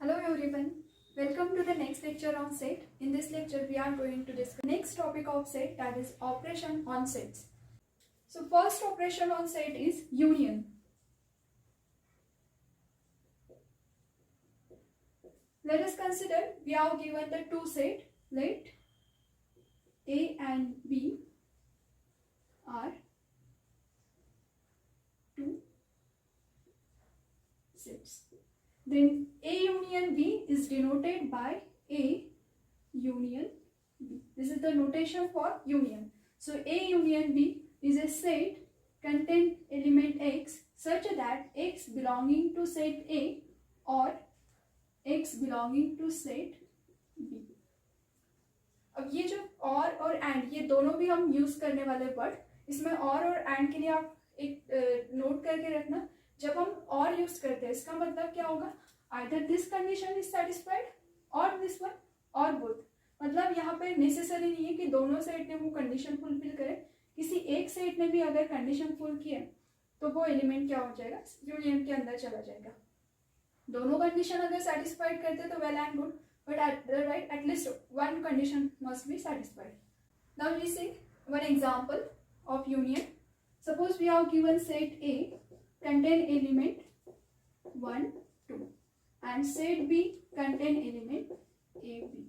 Hello everyone, welcome to the next lecture on set. In this lecture we are going to discuss the next topic of set, that is operation on sets. So first operation on set is union. Let us consider we are given the two sets, let A and B are two sets. Then A union B is denoted by A union B. This is the notation for union. So A union B is a set contain element X such that X belonging to set A or X belonging to set B. अब ये जो और and ये दोनों भी हम use करने वाले वर्ड, इसमें और एंड के लिए आप एक नोट करके रखना, जब हम और यूज करते हैं इसका मतलब क्या होगा, either this condition is satisfied और दिस वन और बोथ. मतलब यहाँ पे नेसेसरी नहीं है कि दोनों सेट ने वो कंडीशन फुलफिल करे, किसी एक सेट ने भी अगर कंडीशन फुल किया तो वो एलिमेंट क्या हो जाएगा, यूनियन के अंदर चला जाएगा. दोनों कंडीशन अगर सेटिस्फाइड करते तो well and good, but at least one condition must be satisfied. Now we see one example of union. Suppose we have given set A contain element 1, 2 and set B contain element A, B.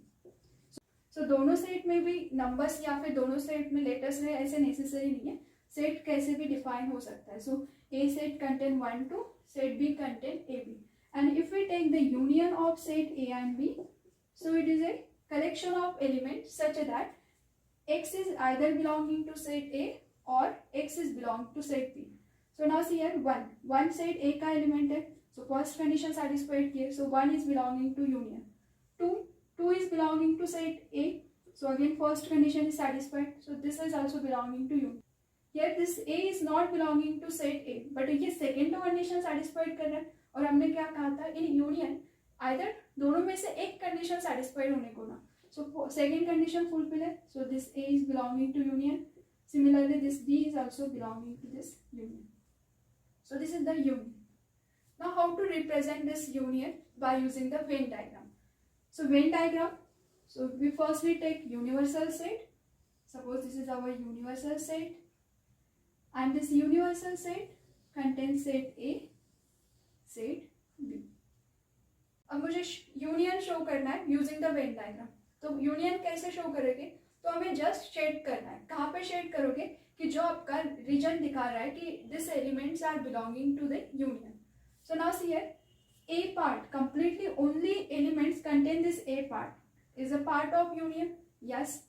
So दोनों set में भी numbers या फिर दोनों set में letters है ऐसे necessary नहीं है, सेट कैसे भी डिफाइन हो सकता है. सो A set contain 1, 2, set B contain A, B. And if we take the union of set A and B, so it is a collection of elements such that X is either belonging to set A or X is belong to set B. So now see here, one set A का element है, so first condition satisfied here, so 1 is belonging to union. 2 is belonging to set A, so again first condition is satisfied, so this is also belonging to union. Here this A is not belonging to set A, but ये second condition satisfied कर रहा है, और हमने क्या कहा था, in union either दोनों में से एक कंडीशन सेटिस्फाइड होने को ना, सो सेकेंड कंडीशन फुलफिल है, so this A is belonging to union, similarly this B is also belonging to this union. So this is the union. Now how to represent this union by using the Venn diagram. So Venn diagram, so we firstly take universal set. Suppose this is our universal set and this universal set contains set A, set B. अब मुझे union show करना है using the Venn diagram. तो union कैसे show करोगे, तो हमें just shade करना है. कहाँ पे शेड करोगे कि जो आपका रीजन दिखा रहा है कि this elements are belonging to the union. So now see here, A part completely only elements contain this A part is a part of union. Yes,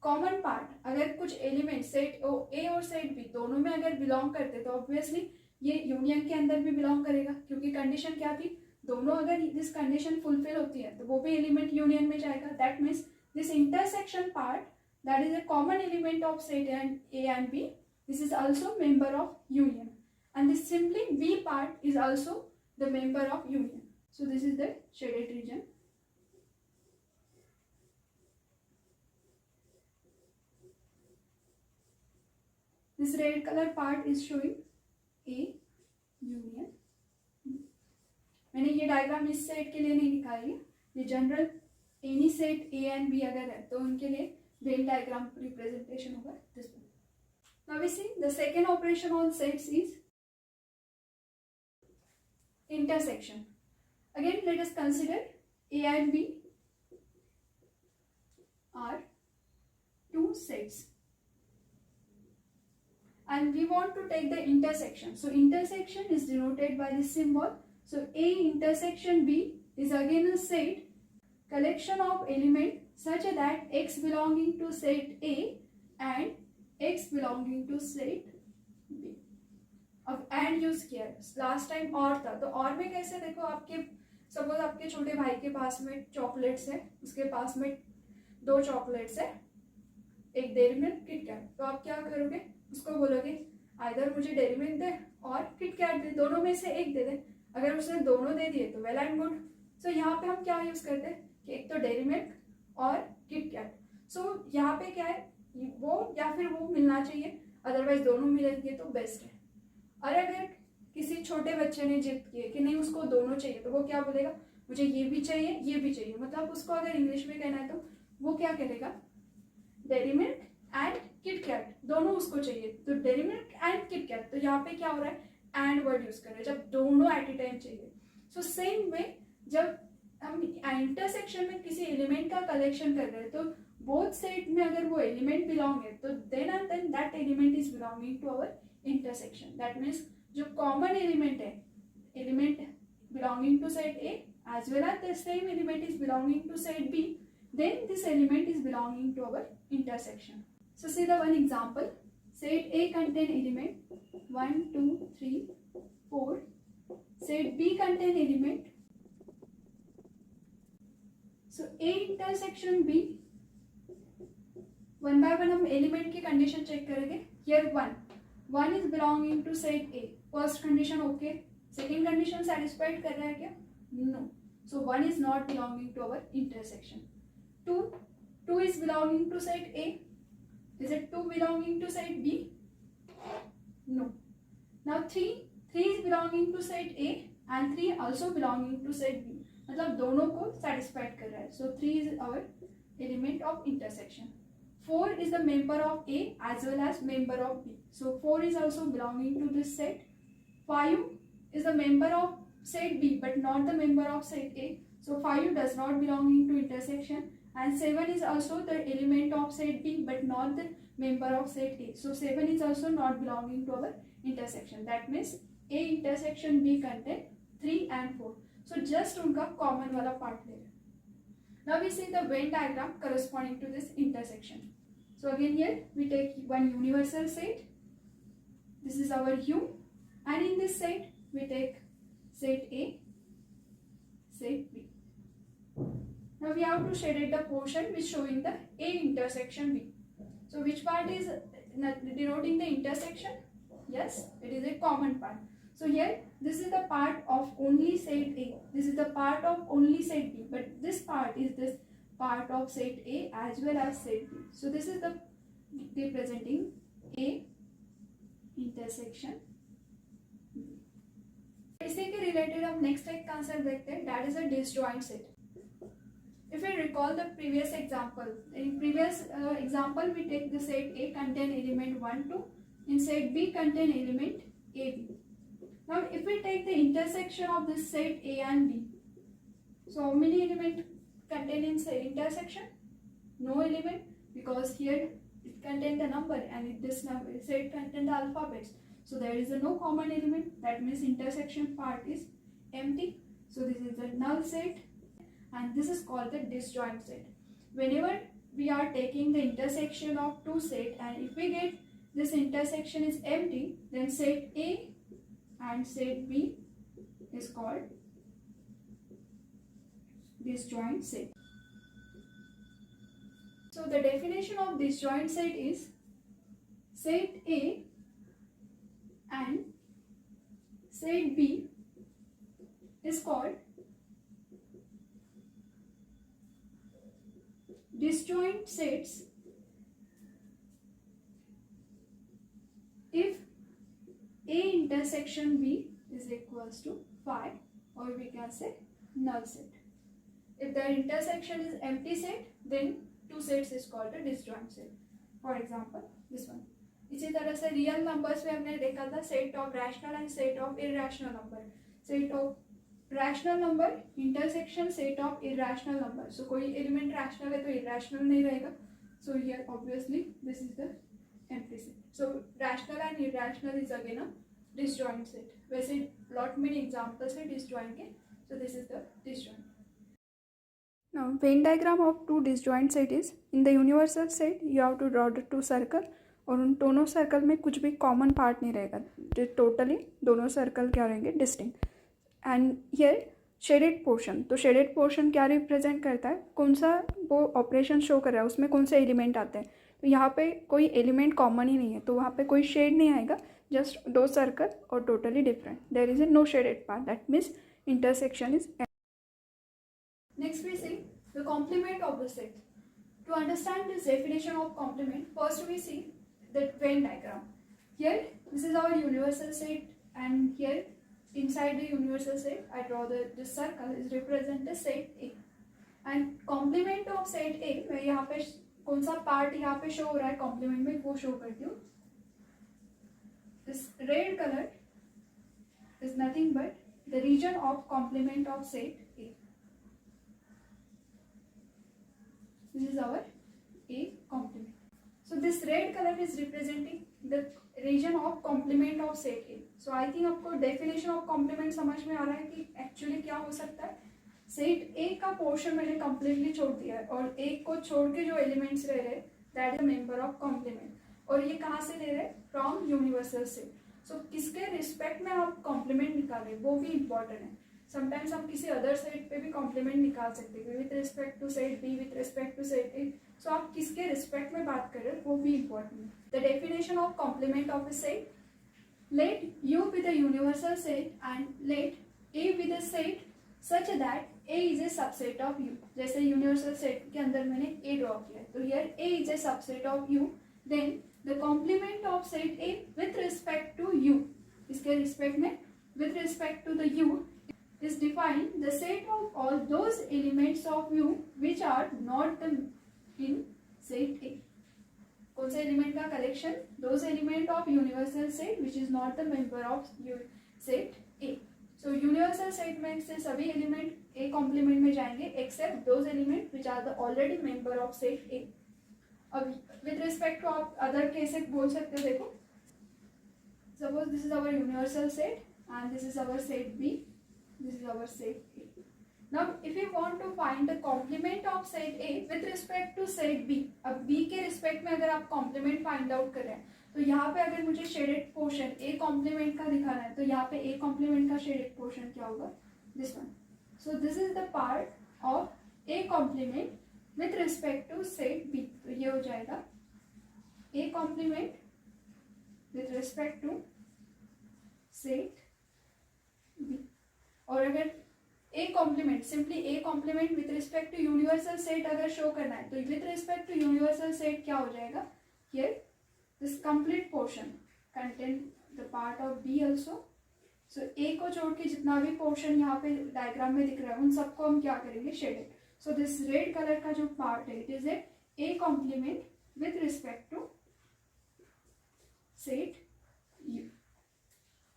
common part अगर कुछ एलिमेंट सेट ए और set B दोनों में अगर belong करते तो obviously ये union के अंदर भी बिलोंग करेगा, क्योंकि कंडीशन क्या थी, दोनों अगर दिस कंडीशन फुलफिल होती है तो वो भी एलिमेंट यूनियन में जाएगा. That means this intersection part that is a common element of set A and B, this is also member of union, and this simply B part is also the member of union. So this is the shaded region. This red color part is showing A union. मैंने ये diagram इस set के लिए नहीं निकाली है, ये general any set A and B अगर है तो उनके लिए वेन डायग्राम रिप्रेजेंटेशन होगा this one. Now we see the second operation on sets is intersection. Again let us consider A and B are two sets and we want to take the intersection. So intersection is denoted by this symbol. So A intersection B is again a set collection of element such that X belonging to set A and X belonging to set B. अब and use किया है, last time और था, तो और में कैसे, देखो आपके सपोज आपके छोटे भाई के पास में चॉकलेट्स है, उसके पास में 2 चॉकलेट्स है, एक डेयरी मिल्क किट कैट, तो आप क्या करोगे, उसको बोलोगे आइदर मुझे डेयरी मिल्क दे और किट कैट दे, दोनों में से एक दे दे. अगर उसने दोनों दे दिए तो वेल एंड गुड. सो यहाँ पे हम क्या यूज करते हैं कि एक तो डेयरी मिल्क और किट कैट. सो यहाँ पे क्या है, वो या फिर वो मिलना चाहिए, अदरवाइज दोनों मिलेंगे तो बेस्ट है. और अगर किसी छोटे बच्चे ने जिद किए कि नहीं उसको दोनों चाहिए, तो वो क्या बोलेगा, मुझे ये भी चाहिए, मतलब उसको अगर इंग्लिश में कहना है तो वो क्या करेगा, डेयरी मिल्क एंड किटकैट दोनों उसको चाहिए, तो डेयरी मिल्क एंड किटकैट, तो यहाँ पे क्या हो रहा है, एंड वर्ड यूज कर रहे हैं जब दोनों एट ए टाइम चाहिए। सो सेम वे जब हम इंटरसेक्शन में किसी एलिमेंट का कलेक्शन कर रहे हैं तो बोथ सेट में अगर वो एलिमेंट बिलोंग है तो then and then that element is belonging to our intersection. That means जो कॉमन एलिमेंट है, element belonging to set A as well as the same element is belonging to set B, then this element is belonging to our intersection. So see the one example. Set A contain element 1, 2, 3, 4. Set B contain element. So A intersection B. One by one हम element की condition check करेंगे. Here 1 is belonging to set A. First condition okay. Second condition satisfied कर रहा है क्या? No. So 1 is not belonging to our intersection. 2 is belonging to set A. Is it 2 belonging to set B? No. Now 3 is belonging to set A and 3 also belonging to set B. मतलब दोनों को satisfied कर रहा है. So 3 is our element of intersection. 4 is the member of A as well as member of B. So 4 is also belonging to this set. 5 is the member of set B but not the member of set A. So 5 does not belonging to intersection. And 7 is also the element of set B but not the member of set A. So 7 is also not belonging to our intersection. That means A intersection B contain 3 and 4. So just उनका common वाला part ले रहे हैं. Now we see the Venn diagram corresponding to this intersection. So again here we take one universal set. This is our U, and in this set we take set A, set B. Now we have to shade the portion which showing the A intersection B. So which part is denoting the intersection? Yes, it is a common part. So here this is the part of only set A. This is the part of only set B. But this part is this part of set A as well as set B. So this is the representing A intersection B. इसी के related हम next एक concept देखते हैं, that is a disjoint set. If we recall the previous example, in previous example we take the set A contain element 1, 2, in set B contain element AB. Now if we take the intersection of this set A and B, so how many elements contain in say intersection? No element, because here it contain the number and this number set contain the alphabets. So there is a no common element. That means intersection part is empty. So this is the null set. And this is called the disjoint set. Whenever we are taking the intersection of two sets and if we get this intersection is empty, then set A and set B is called disjoint set. So the definition of disjoint set is set A and set B is called disjoint sets if A intersection B is equals to phi, or we can say null set. If the intersection is empty set, then two sets is called a disjoint set. For example, this one. इसी तरह से real numbers में हमने देखा था set of rational and set of irrational number. Set of rational number intersection set of irrational number. So कोई element rational है तो इरैशनल नहीं रहेगा. So here obviously this is the empty set. So rational and irrational is again a disjoint set. वैसे lot many examples है disjoint के. So this is the disjoint. Now Venn diagram of two disjoint set is in the universal set you have to draw the two circle और उन दोनों circle में कुछ भी common part नहीं रहेगा. टोटली दोनों सर्कल क्या रहेंगे distinct. And here shaded portion. तो शेडेड पोर्शन क्या रिप्रेजेंट करता है, कौन सा वो ऑपरेशन शो कर रहा है उसमें कौन से एलिमेंट आते हैं. तो यहाँ पे कोई एलिमेंट कॉमन ही नहीं है तो वहाँ पे कोई शेड नहीं आएगा. जस्ट दो सर्कल और totally different. There is a no shaded part. That means intersection is. Next we see the complement of the set. To understand this definition of complement, first we see the Venn diagram. Here this is our universal set and here inside the universal set, I draw this circle is represent the set A. And complement of set A, मैं यहाँ पे कौन सा part यहाँ पे show हो रहा है कॉम्प्लीमेंट में वो शो करती हूँ. This red color is nothing but the region of complement of set A. This is our A complement. So this red color is representing the region of complement of set A. So I think आपको definition of complement समझ में आ रहा है कि actually क्या हो सकता है. सेट A का पोर्शन मैंने completely छोड़ दिया है और एक को छोड़ के जो एलिमेंट्स रह रहे that is a member of complement. और ये कहाँ से ले रहे हैं? From universal set. So किसके रिस्पेक्ट में आप कॉम्प्लीमेंट निकाल रहे हैं वो भी इंपॉर्टेंट है. समटाइम्स हम किसी अदर सेट पे भी कॉम्प्लीमेंट निकाल सकते हैं with respect to set B, with respect to set A. So आप किसके रिस्पेक्ट में बात कर रहे हो वो भी इंपॉर्टेंट है. The definition of complement of a set, let U with a universal set and let A with a set such that A is a subset of U. जैसे यूनिवर्सल सेट के अंदर मैंने ए ड्रॉ किया तो here A is a subset of U. Then the complement of set A with respect to U, इसके respect में with respect to the U is defined the set of all those elements of U which are not in set A. कौन से element का collection? those element of universal set which is not the member of set A. So universal set में से सभी element A complement में जाएंगे except those element which are the already member of set A. अब with respect to आप other cases बोल सकते हो. देखो suppose this is our universal set and this is our set B, this is our set A. Now if you want to find the complement of set A with respect to set B, अब B के respect में अगर आप complement find out कर रहे हैं तो यहाँ पे अगर मुझे शेडेड पोर्शन ए कॉम्प्लीमेंट का दिखाना है तो यहाँ पे ए कॉम्प्लीमेंट का शेडेड पोर्शन क्या होगा? This one. So this is the part of A complement with respect to set B. तो ये हो जाएगा A complement with respect to set B. और अगर A complement simply A complement with respect to universal set अगर show करना है तो with respect to universal set क्या हो जाएगा? Here this complete portion contain the part of B also. So A को छोड़ के जितना भी पोर्शन यहाँ पे डायग्राम में दिख रहा है उन सबको हम क्या करेंगे? Shaded. So this red color का जो part है, it is a complement with respect to set U.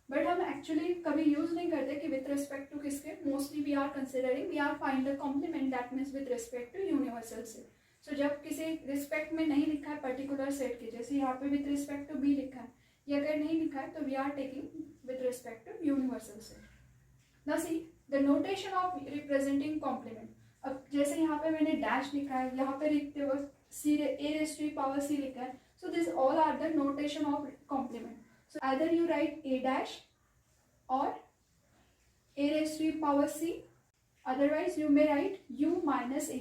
But हम actually कभी use नहीं करते कि with respect to किसके. Mostly we are considering we are find the complement that means with respect to universal set. So जब किसी respect में नहीं लिखा है particular set के, जैसे यहाँ पे with respect to B लिखा है, ये अगर नहीं लिखा है तो we are taking with respect to universal set. Now see the notation of representing complement. अब जैसे यहाँ पे मैंने डैश लिखा है, यहाँ पे लिखते वक्त C A raise to power C लिखा है. So this all are the notation of complement. So either you write A dash और A raise to power C, otherwise you may write U minus A.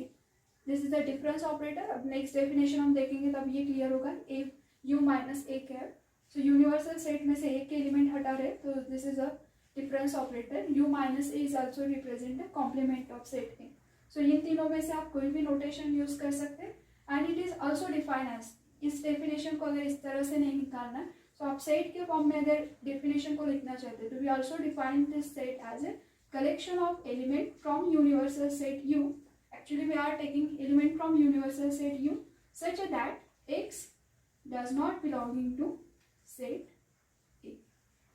This is the difference operator. अब next definition हम देखेंगे तब ये clear होगा ए you minus ए क्या है. So universal set में से एक के एलिमेंट हटा रहे तो this is a difference operator. U minus A is also represent the complement of set A. So इन तीनों में से आप कोई भी नोटेशन यूज कर सकते हैं and it is also define as. इस डेफिनेशन को अगर इस तरह से नहीं निकालना है तो आप सेट के फॉर्म में अगर डेफिनेशन को लिखना चाहते हैं तो we also define this set as a collection of element from universal set U. Actually we are taking element from universal set U such that X does not belonging to set A.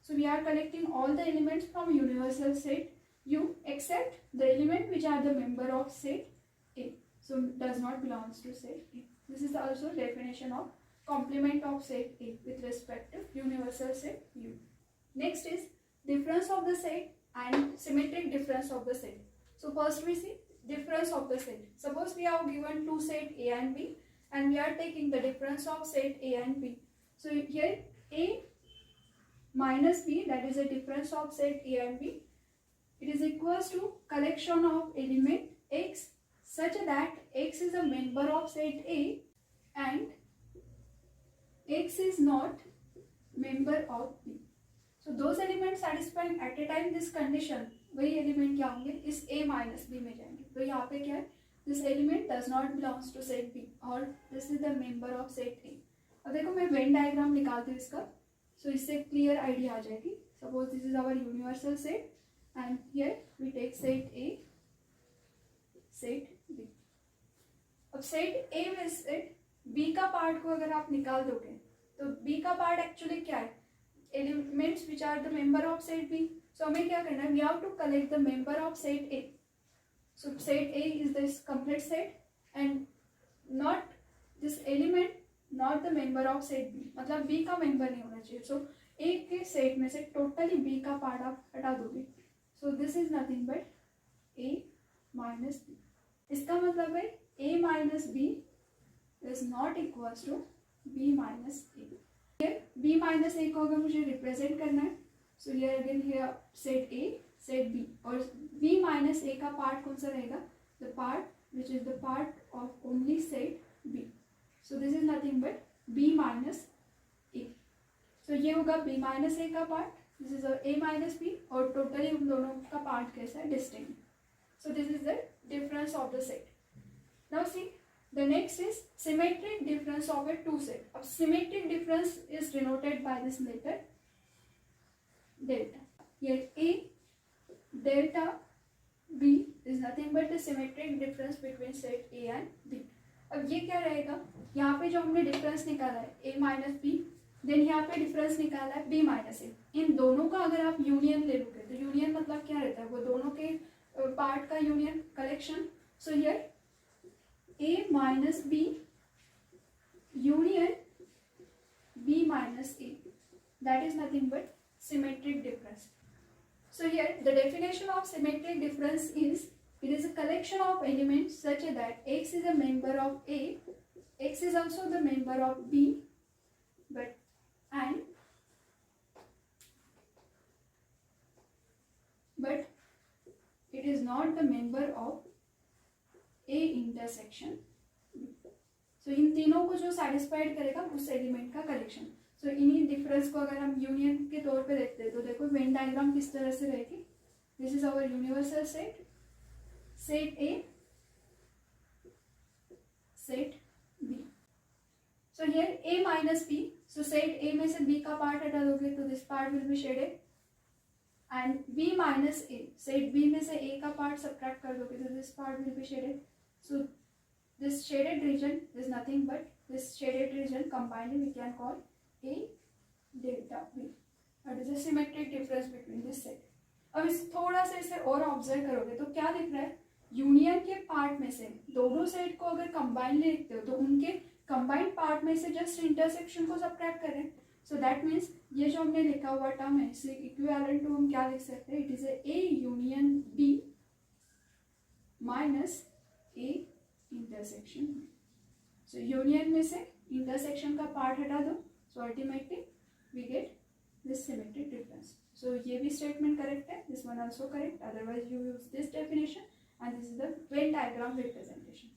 So we are collecting all the elements from universal set U except the element which are the member of set A, so does not belongs to set A. This is also definition of complement of set A with respect to universal set U. Next is difference of the set and symmetric difference of the set. So first we see difference of the set. Suppose we have given two set A and B and we are taking the difference of set A and B. So here A minus B, that is a difference of set A and B. It is equals to collection of element x such that x is a member of set A and x is not member of B. So those elements satisfying at a time this condition, वही element क्या होंगे? इस A minus B में जाएंगे. तो यहाँ पे क्या है? This element does not belongs to set B और this is the member of set A. अब देखो मैं वेन डायग्राम निकालती हूँ इसका, so इससे क्लियर आइडिया आ जाएगी. suppose this is our universal set and here we take set A, set B. अब सेट A में से B का पार्ट को अगर आप निकाल दोगे तो B का पार्ट एक्चुअली क्या है, elements which are the member of set B. So हमें क्या करना है, we have to collect the member of set A. So set A is this complete set and not this element not the member of set B, मतलब B का member नहीं होना चाहिए. सो A के सेट में से टोटली B का part आप हटा दोगे. सो this is nothing but A minus B. इसका मतलब है A minus B is not equals to B minus A. Here B minus A को अगर मुझे रिप्रेजेंट करना है, so here again here set A, set B, और B minus A का पार्ट कौन सा रहेगा, the part which is the part of only set B. So this is nothing but B minus A. So ये होगा B minus A का part, this is A minus B, और totally उन दोनों का पार्ट कैसा है, distinct. So this is the difference of the set. Now see, the next is symmetric difference of a two set. अब symmetric difference is denoted by this letter delta. Here A delta B is nothing but the symmetric difference between set A and B. अब ये क्या रहेगा, यहाँ पे जो हमने difference निकाला है A माइनस बी, देन यहाँ पे डिफरेंस निकाला है B माइनस ए. इन दोनों का अगर आप यूनियन ले लोगे तो यूनियन मतलब क्या रहता है, वो दोनों के पार्ट का union, collection. So here A minus B union B minus A, that is nothing but symmetric difference. So here the definition of symmetric difference is, it is a collection of elements such that X is a member of A, X is also the member of B, but it is not the member of A intersection. So इन तीनों को जो satisfied करेगा उस element का collection. सो इन्हीं difference को अगर हम यूनियन के तौर पे देखते हैं तो देखो वेन डायग्राम किस तरह से रहेगी. This is our universal set, set A, set B. So here A minus B, so set A में से B का पार्ट हटा दोगे तो this part will be shaded, and B minus A, set B में से A का part subtract कर दोगे तो this part will be shaded. So this shaded region is nothing but this shaded region combined we can call A delta B. That is a symmetric difference between this set. अब इस थोड़ा सा इसे और observe करोगे तो क्या दिख रहा है, यूनियन के पार्ट में से दोनों सेट को अगर कंबाइन लिखते हो तो उनके कंबाइंड पार्ट में से जस्ट इंटरसेक्शन को सब्ट्रैक्ट करें. सो दैट मीन्स ये जो हमने लिखा हुआ टर्म है इसे इक्विवेलेंट टू हम क्या लिख सकते हैं, it is A union B minus A intersection. So union में से इंटरसेक्शन का पार्ट हटा दो, so ultimately we get this symmetric difference. So ये भी स्टेटमेंट करेक्ट है, this one also correct, otherwise you use this definition and this is the Venn diagram representation.